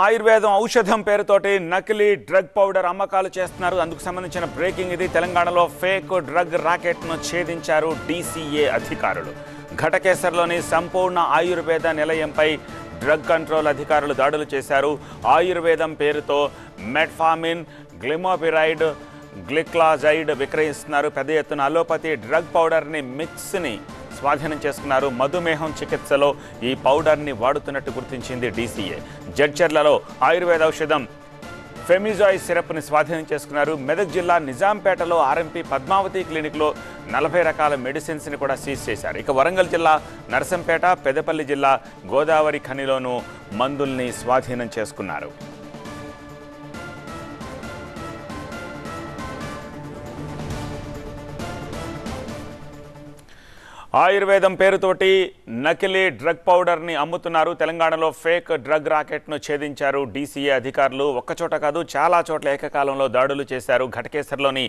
ఆయుర్వేదం ఔషధం పేరుతోటి నకిలీ డ్రగ్ పౌడర్ అమ్మకాలు చేస్తున్నారు. అందుకు సంబంధించిన బ్రేకింగ్ ఇది. తెలంగాణలో ఫేక్ డ్రగ్ రాకెట్ను ఛేదించారు DCA అధికారులు. ఘటకేసర్లోని సంపూర్ణ ఆయుర్వేద నిలయంపై డ్రగ్ కంట్రోల్ అధికారులు దాడులు చేశారు. ఆయుర్వేదం పేరుతో మెట్ఫామిన్, గ్లిమోపిరైడ్, గ్లిక్లాజైడ్ విక్రయిస్తున్నారు. పెద్ద ఎత్తున అలోపతి డ్రగ్ పౌడర్ని మిక్స్ని స్వాధీనం చేసుకున్నారు. మధుమేహం చికిత్సలో ఈ పౌడర్ని వాడుతున్నట్టు గుర్తించింది DCA. జడ్చర్లలో ఆయుర్వేద ఔషధం ఫెమిజాయ్ సిరప్ని స్వాధీనం చేసుకున్నారు. మెదక్ జిల్లా నిజాంపేటలో RMP పద్మావతి క్లినిక్లో 40 రకాల మెడిసిన్స్ని కూడా సీజ్ చేశారు. ఇక వరంగల్ జిల్లా నర్సంపేట, పెద్దపల్లి జిల్లా గోదావరి ఖనిలోనూ మందుల్ని స్వాధీనం చేసుకున్నారు. ఆయుర్వేదం పేరుతోటి నకిలీ డ్రగ్ పౌడర్ని అమ్ముతున్నారు. తెలంగాణలో ఫేక్ డ్రగ్ రాకెట్ను ఛేదించారు DCA అధికారులు. ఒక్కచోట కాదు, చాలా చోట్ల ఏకకాలంలో దాడులు చేశారు. ఘటకేసర్లోని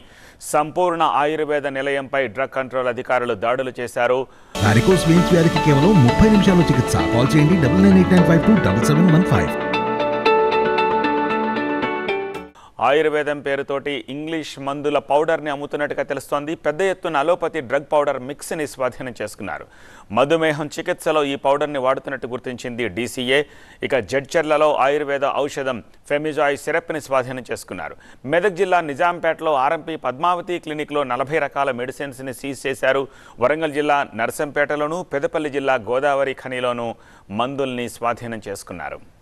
సంపూర్ణ ఆయుర్వేద నిలయంపై డ్రగ్ కంట్రోల్ అధికారులు దాడులు చేశారు. వారికోస్ వెయిన్స్ వ్యాధికి కేవలం 30 నిమిషాల్లో చికిత్స. కాల్ చేయండి 9989527715. ఆయుర్వేదం పేరుతోటి ఇంగ్లీష్ మందుల పౌడర్ని అమ్ముతున్నట్టుగా తెలుస్తోంది. పెద్ద ఎత్తున అలోపతి డ్రగ్ పౌడర్ మిక్స్ని స్వాధీనం చేసుకున్నారు. మధుమేహం చికిత్సలో ఈ పౌడర్ని వాడుతున్నట్టు గుర్తించింది DCA. ఇక జడ్చర్లలో ఆయుర్వేద ఔషధం ఫెమిజాయ్ సిరప్ని స్వాధీనం చేసుకున్నారు. మెదక్ జిల్లా నిజాంపేటలో RMP పద్మావతి క్లినిక్లో 40 రకాల మెడిసిన్స్ని సీజ్ చేశారు. వరంగల్ జిల్లా నర్సంపేటలోనూ, పెద్దపల్లి జిల్లా గోదావరి ఖనిలోనూ మందుల్ని స్వాధీనం చేసుకున్నారు.